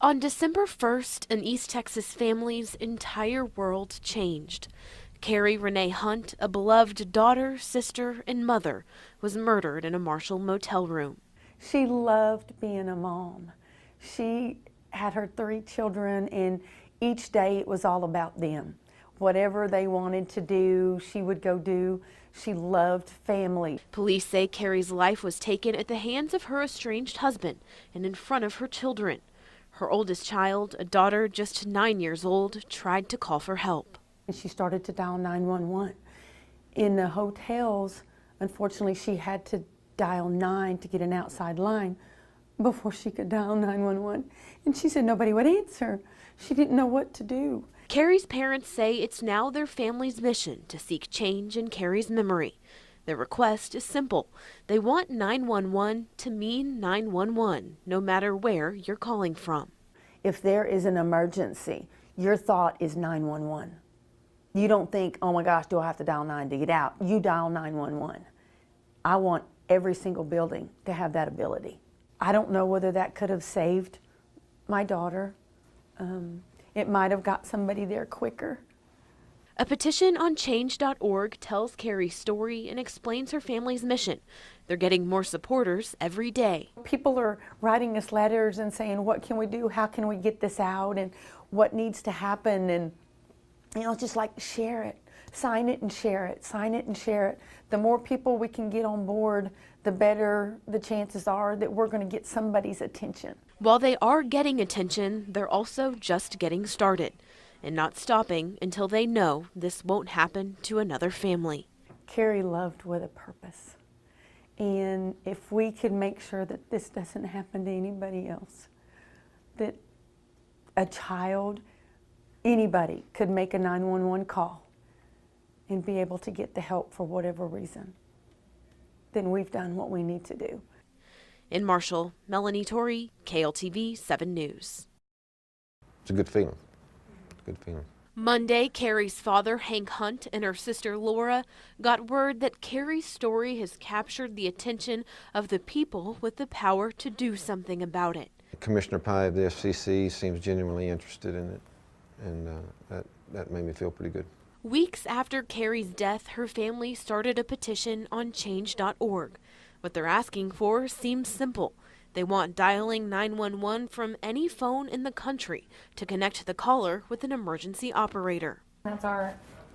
On December 1st, an East Texas family's entire world changed. Carrie Renee Hunt, a beloved daughter, sister, and mother, was murdered in a Marshall motel room. She loved being a mom. She had her 3 children, and each day it was all about them. Whatever they wanted to do, she would go do. She loved family. Police say Carrie's life was taken at the hands of her estranged husband and in front of her children. Her oldest child, a daughter just 9 years old, tried to call for help. And she started to dial 911. In the hotels, unfortunately, she had to dial 9 to get an outside line before she could dial 911. And she said nobody would answer. She didn't know what to do. Carrie's parents say it's now their family's mission to seek change in Carrie's memory. Their request is simple. They want 911 to mean 911, no matter where you're calling from. If there is an emergency, your thought is 911. You don't think, oh my gosh, do I have to dial 9 to get out? You dial 911. I want every single building to have that ability. I don't know whether that could have saved my daughter. It might have got somebody there quicker. A petition on change.org tells Carrie's story and explains her family's mission. They're getting more supporters every day. People are writing us letters and saying, what can we do? How can we get this out? And what needs to happen? And, just like share it. Sign it and share it. Sign it and share it. The more people we can get on board, the better the chances are that we're going to get somebody's attention. While they are getting attention, they're also just getting started and not stopping until they know this won't happen to another family. Carrie loved with a purpose. And if we could make sure that this doesn't happen to anybody else, that a child, anybody could make a 911 call and be able to get the help for whatever reason, then we've done what we need to do. In Marshall, Melanie Torrey, KLTV 7 News. It's a good feeling. Good feeling. Monday, Carrie's father, Hank Hunt, and her sister, Laura, got word that Carrie's story has captured the attention of the people with the power to do something about it. Commissioner Pye of the FCC seems genuinely interested in it, and that made me feel pretty good. Weeks after Carrie's death, her family started a petition on change.org. What they're asking for seems simple. They want dialing 911 from any phone in the country to connect the caller with an emergency operator. That's our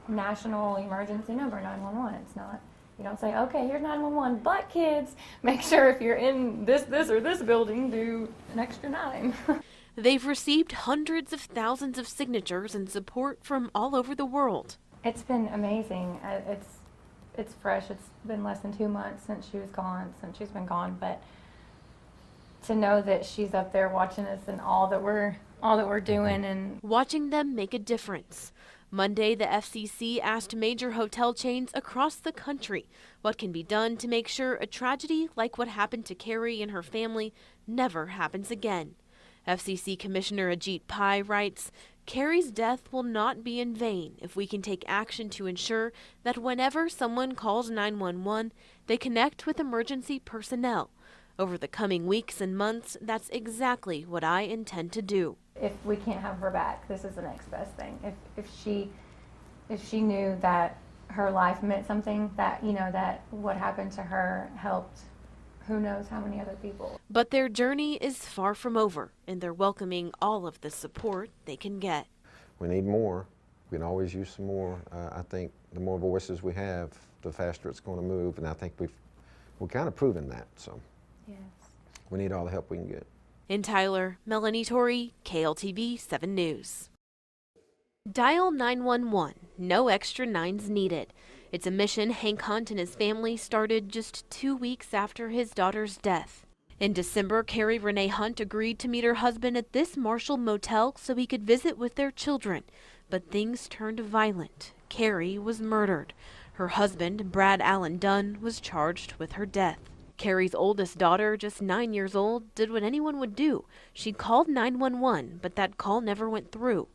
national emergency number, 911. It's not, you don't say, okay, here's 911, but kids, make sure if you're in this or this building, do an extra 9. They've received hundreds of thousands of signatures and support from all over the world. It's been amazing. It's fresh. It's been less than 2 months since she's been gone, but to know that she's up there watching us and all that we're doing and watching them make a difference. Monday, the FCC asked major hotel chains across the country what can be done to make sure a tragedy like what happened to Carrie and her family never happens again. FCC Commissioner Ajit Pai writes, Carrie's death will not be in vain if we can take action to ensure that whenever someone calls 911, they connect with emergency personnel. Over the coming weeks and months, that's exactly what I intend to do. If we can't have her back, this is the next best thing. If she knew that her life meant something, that that what happened to her helped who knows how many other people. But their journey is far from over, and they're welcoming all of the support they can get. We need more. We can always use some more. I think the more voices we have, the faster it's going to move, and I think we're kind of proven that. So yes, we need all the help we can get. In Tyler, Melanie Torrey, KLTV 7 News. Dial 911. No extra 9s needed. It's a mission Hank Hunt and his family started just 2 weeks after his daughter's death. In December, Carrie Renee Hunt agreed to meet her husband at this Marshall motel so he could visit with their children. But things turned violent. Carrie was murdered. Her husband, Brad Allen Dunn, was charged with her death. Carrie's oldest daughter, just 9 years old, did what anyone would do. She called 911, but that call never went through.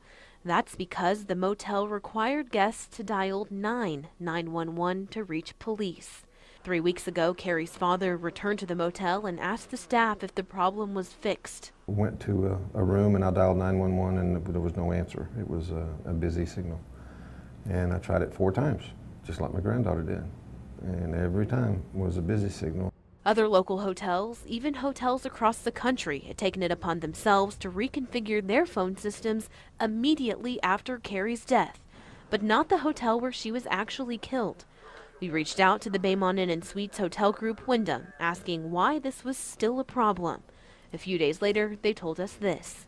That's because the motel required guests to dial 911 to reach police. 3 weeks ago, Karis' father returned to the motel and asked the staff if the problem was fixed. Went to a room and I dialed 911 and there was no answer. It was a busy signal. And I tried it 4 times, just like my granddaughter did. And every time was a busy signal. Other local hotels, even hotels across the country, had taken it upon themselves to reconfigure their phone systems immediately after Karis' death, but not the hotel where she was actually killed. We reached out to the Baymont Inn & Suites hotel group Wyndham, asking why this was still a problem. A few days later, they told us this.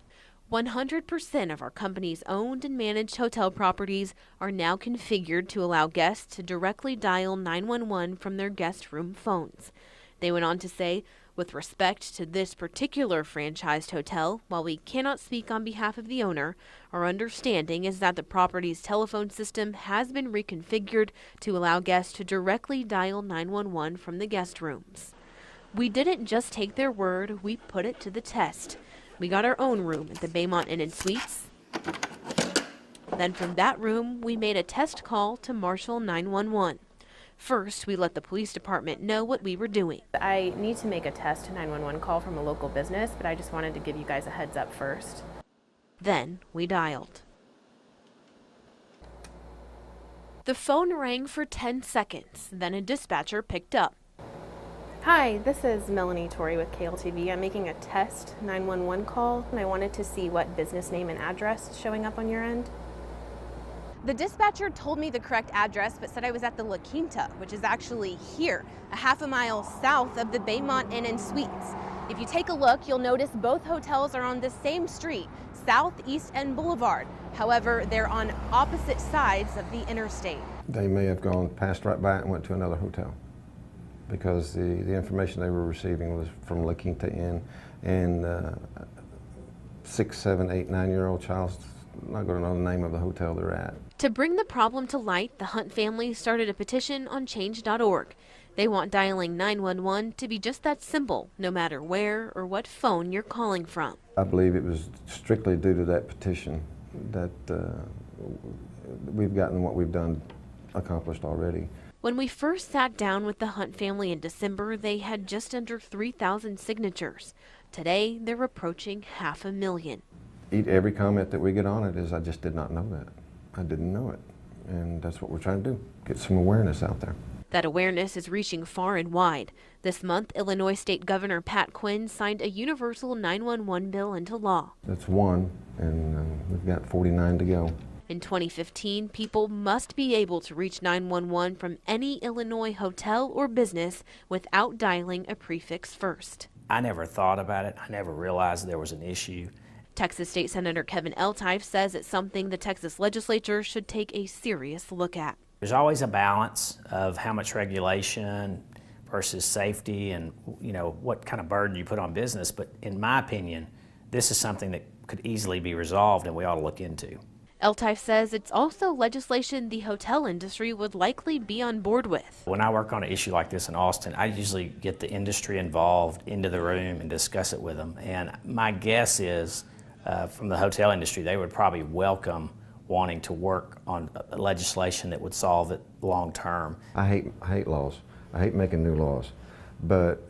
100% of our company's owned and managed hotel properties are now configured to allow guests to directly dial 911 from their guest room phones. They went on to say, with respect to this particular franchised hotel, while we cannot speak on behalf of the owner, our understanding is that the property's telephone system has been reconfigured to allow guests to directly dial 911 from the guest rooms. We didn't just take their word, we put it to the test. We got our own room at the Baymont Inn & Suites. Then from that room, we made a test call to Marshall 911. First, we let the police department know what we were doing. I need to make a test 911 call from a local business, but I just wanted to give you guys a heads up first. Then we dialed. The phone rang for 10 seconds, then a dispatcher picked up. Hi, this is Melanie Torrey with KLTV. I'm making a test 911 call, and I wanted to see what business name and address is showing up on your end. The dispatcher told me the correct address, but said I was at the La Quinta, which is actually here, a half a mile south of the Baymont Inn & Suites. If you take a look, you'll notice both hotels are on the same street, South East End Boulevard. However, they're on opposite sides of the interstate. They may have passed right by it and went to another hotel because the information they were receiving was from La Quinta Inn, and 6, 7, 8, 9-year-old child's not going to know the name of the hotel they're at. To bring the problem to light, the Hunt family started a petition on change.org. They want dialing 911 to be just that simple, no matter where or what phone you're calling from. I believe it was strictly due to that petition that we've gotten what we've done accomplished already. When we first sat down with the Hunt family in December, they had just under 3,000 signatures. Today, they're approaching 500,000. Every comment that we get on it is, I just did not know that. I didn't know it. And that's what we're trying to do, get some awareness out there. That awareness is reaching far and wide. This month, Illinois State Governor Pat Quinn signed a universal 911 bill into law. That's one, and we've got 49 to go. In 2015, people must be able to reach 911 from any Illinois hotel or business without dialing a prefix first. I never thought about it. I never realized there was an issue. Texas State Senator Kevin Eltife says it's something the Texas legislature should take a serious look at. There's always a balance of how much regulation versus safety and, you know, what kind of burden you put on business. But in my opinion, this is something that could easily be resolved and we ought to look into. Eltife says it's also legislation the hotel industry would likely be on board with. When I work on an issue like this in Austin, I usually get the industry involved into the room and discuss it with them. And my guess is from the hotel industry, they would probably welcome wanting to work on legislation that would solve it long term. I hate laws. I hate making new laws. But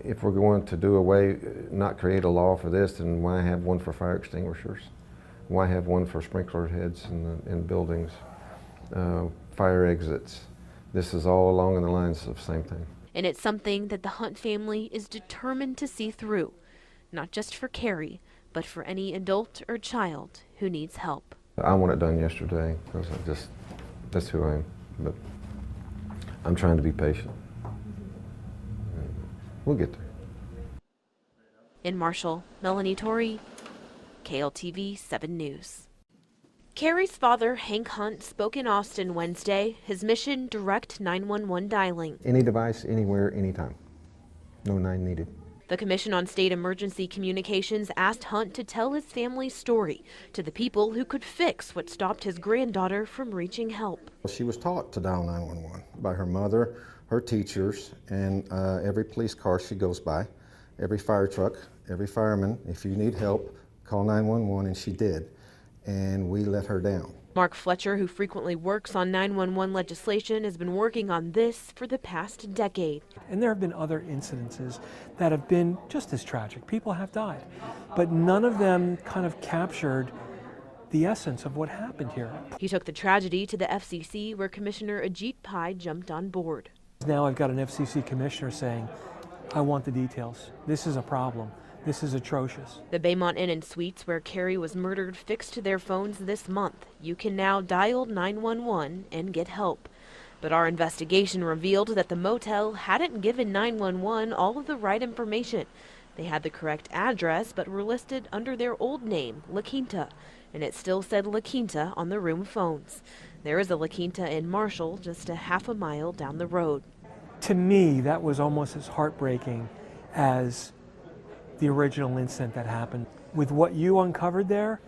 if we're going to do away, not create a law for this, then why have one for fire extinguishers? Why have one for sprinkler heads in buildings, fire exits? This is all along the lines of the same thing. And it's something that the Hunt family is determined to see through, not just for Carrie, but for any adult or child who needs help. I want it done yesterday because that's who I am. But I'm trying to be patient. We'll get there. In Marshall, Melanie Torrey, KLTV 7 News. Carrie's father, Hank Hunt, spoke in Austin Wednesday. His mission, direct 911 dialing. Any device, anywhere, anytime. No 9 needed. The Commission on State Emergency Communications asked Hunt to tell his family's story to the people who could fix what stopped his granddaughter from reaching help. She was taught to dial 911 by her mother, her teachers, and every police car she goes by, every fire truck, every fireman. If you need help, call 911, and she did. And we let her down. Mark Fletcher, who frequently works on 911 legislation, has been working on this for the past decade. And there have been other incidences that have been just as tragic. People have died, but none of them kind of captured the essence of what happened here. He took the tragedy to the FCC, where Commissioner Ajit Pai jumped on board. Now I've got an FCC commissioner saying, I want the details. This is a problem. This is atrocious. The Baymont Inn and Suites, where Carrie was murdered, fixed their phones this month. You can now dial 911 and get help. But our investigation revealed that the motel hadn't given 911 all of the right information. They had the correct address, but were listed under their old name, La Quinta, and it still said La Quinta on the room phones. There is a La Quinta in Marshall, just a half a mile down the road. To me, that was almost as heartbreaking as the original incident that happened. With what you uncovered there,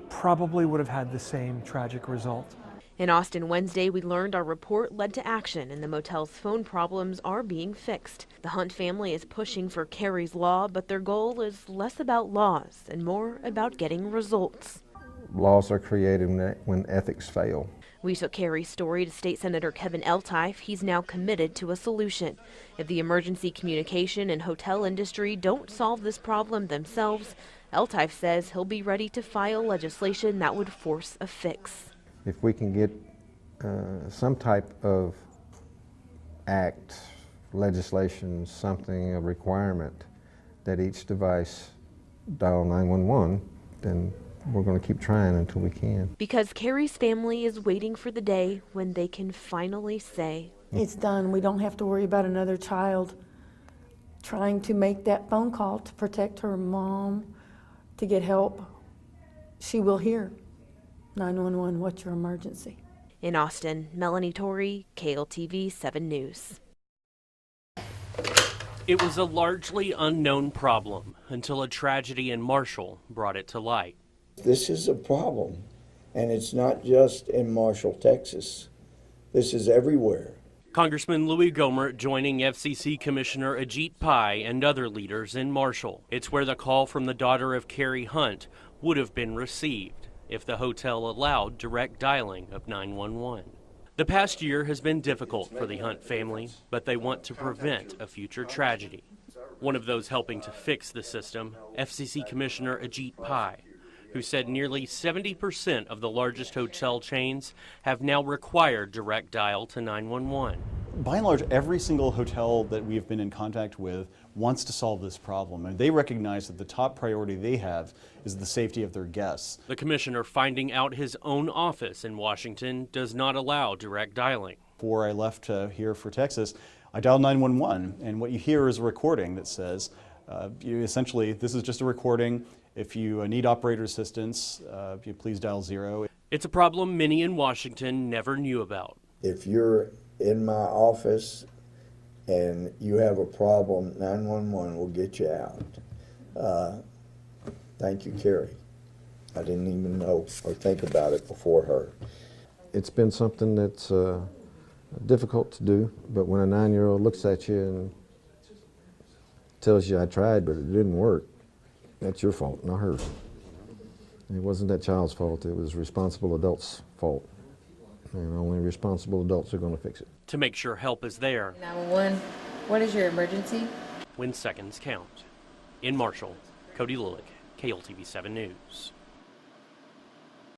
probably would have had the same tragic result. In Austin Wednesday, we learned our report led to action and the motel's phone problems are being fixed. The Hunt family is pushing for Karis Law, but their goal is less about laws and more about getting results. Laws are created when ethics fail. We took Karis' story to State Senator Kevin Eltife. He's now committed to a solution. If the emergency communication and hotel industry don't solve this problem themselves, Eltife says he'll be ready to file legislation that would force a fix. If we can get some type of act, legislation, something, a requirement that each device dial 911, then we're going to keep trying until we can. Because Karis' family is waiting for the day when they can finally say, It's done. We don't have to worry about another child trying to make that phone call to protect her mom, to get help. She will hear 911, what's your emergency? In Austin, Melanie Torrey, KLTV 7 News. It was a largely unknown problem until a tragedy in Marshall brought it to light. This is a problem, and it's not just in Marshall, Texas. This is everywhere. Congressman Louis Gohmert joining FCC Commissioner Ajit Pai and other leaders in Marshall. It's where the call from the daughter of Carrie Hunt would have been received if the hotel allowed direct dialing of 911. The past year has been difficult for the Hunt family, but they want to prevent a future tragedy. One of those helping to fix the system, FCC Commissioner Ajit Pai, who said nearly 70% of the largest hotel chains have now required direct dial to 911. By and large, every single hotel that we have been in contact with wants to solve this problem, and they recognize that the top priority they have is the safety of their guests. The commissioner finding out his own office in Washington does not allow direct dialing. Before I left here for Texas, I dialed 911, and what you hear is a recording that says, essentially, this is just a recording. If you need operator assistance, you please dial 0. It's a problem many in Washington never knew about. If you're in my office and you have a problem, 911 will get you out. Thank you, Carrie. I didn't even know or think about it before her. It's been something that's difficult to do, but when a 9-year-old looks at you and tells you I tried but it didn't work, that's your fault, not hers. It wasn't that child's fault, it was responsible adults' fault. And only responsible adults are going to fix it. To make sure help is there 911, what is your emergency? when seconds count. In Marshall, Cody Lillick, KLTV 7 News.